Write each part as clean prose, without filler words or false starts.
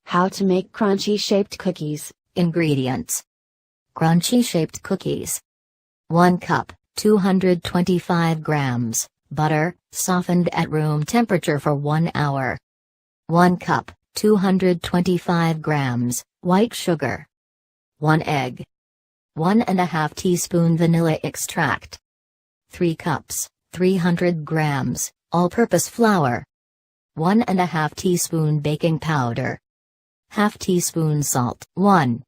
How to make crunchy shaped cookies. Ingredients: crunchy shaped cookies. 1 cup, 225 grams, butter, softened at room temperature for 1 hour. 1 cup, 225 grams, white sugar. 1 egg. 1½ teaspoon vanilla extract. 3 cups, 300 grams, all-purpose flour. 1½ teaspoon baking powder. ½ teaspoon salt. 1.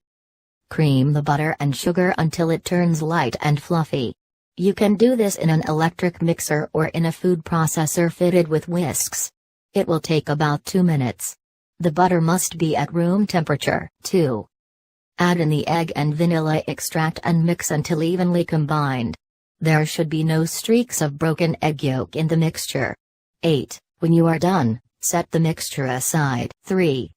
Cream the butter and sugar until it turns light and fluffy. You can do this in an electric mixer or in a food processor fitted with whisks. It will take about 2 minutes. The butter must be at room temperature. 2. Add in the egg and vanilla extract and mix until evenly combined. There should be no streaks of broken egg yolk in the mixture. 8. When you are done, set the mixture aside. 3.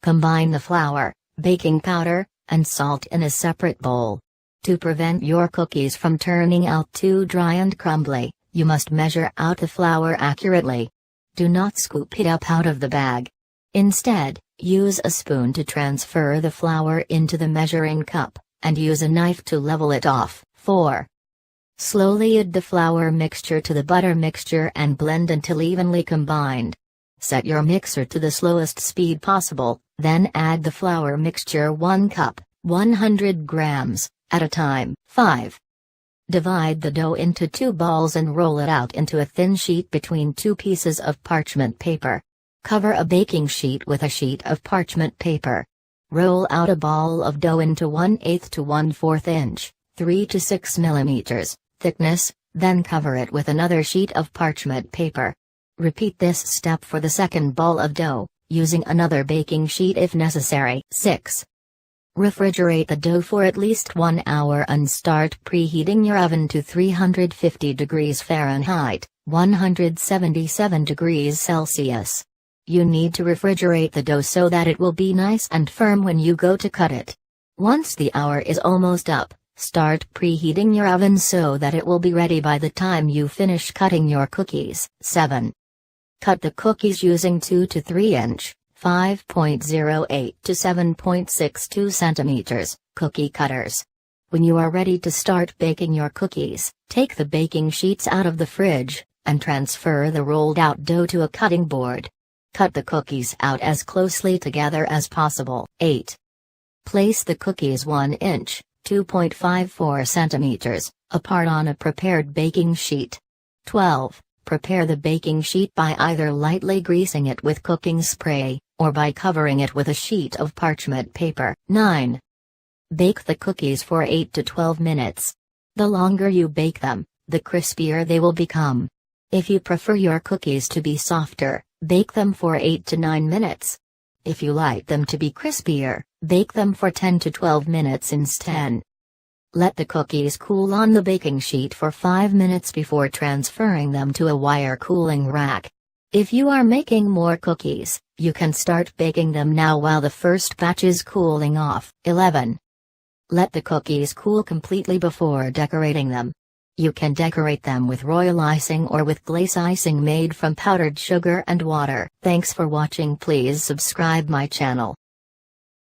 Combine the flour, baking powder, and salt in a separate bowl. To prevent your cookies from turning out too dry and crumbly, you must measure out the flour accurately. Do not scoop it up out of the bag. Instead, use a spoon to transfer the flour into the measuring cup, and use a knife to level it off. 4. Slowly add the flour mixture to the butter mixture and blend until evenly combined. Set your mixer to the slowest speed possible, then add the flour mixture 1 cup, 100 grams, at a time. 5. Divide the dough into 2 balls and roll it out into a thin sheet between 2 pieces of parchment paper. Cover a baking sheet with a sheet of parchment paper. Roll out a ball of dough into 1/8 to 1/4 inch, 3 to 6 millimeters, thickness, then cover it with another sheet of parchment paper. Repeat this step for the second ball of dough, using another baking sheet if necessary. 6. Refrigerate the dough for at least 1 hour and start preheating your oven to 350 degrees Fahrenheit, 177 degrees Celsius. You need to refrigerate the dough so that it will be nice and firm when you go to cut it. Once the hour is almost up, start preheating your oven so that it will be ready by the time you finish cutting your cookies. 7. Cut the cookies using 2 to 3 inch, 5.08 to 7.62 centimeters, cookie cutters. When you are ready to start baking your cookies, take the baking sheets out of the fridge, and transfer the rolled out dough to a cutting board. Cut the cookies out as closely together as possible. 8. Place the cookies 1 inch, 2.54 centimeters, apart on a prepared baking sheet. 12. Prepare the baking sheet by either lightly greasing it with cooking spray, or by covering it with a sheet of parchment paper. 9. Bake the cookies for 8 to 12 minutes. The longer you bake them, the crispier they will become. If you prefer your cookies to be softer, bake them for 8 to 9 minutes. If you like them to be crispier, bake them for 10 to 12 minutes instead. Let the cookies cool on the baking sheet for 5 minutes before transferring them to a wire cooling rack. If you are making more cookies, you can start baking them now while the first batch is cooling off. 11. Let the cookies cool completely before decorating them. You can decorate them with royal icing or with glaze icing made from powdered sugar and water. Thanks for watching. Please subscribe my channel.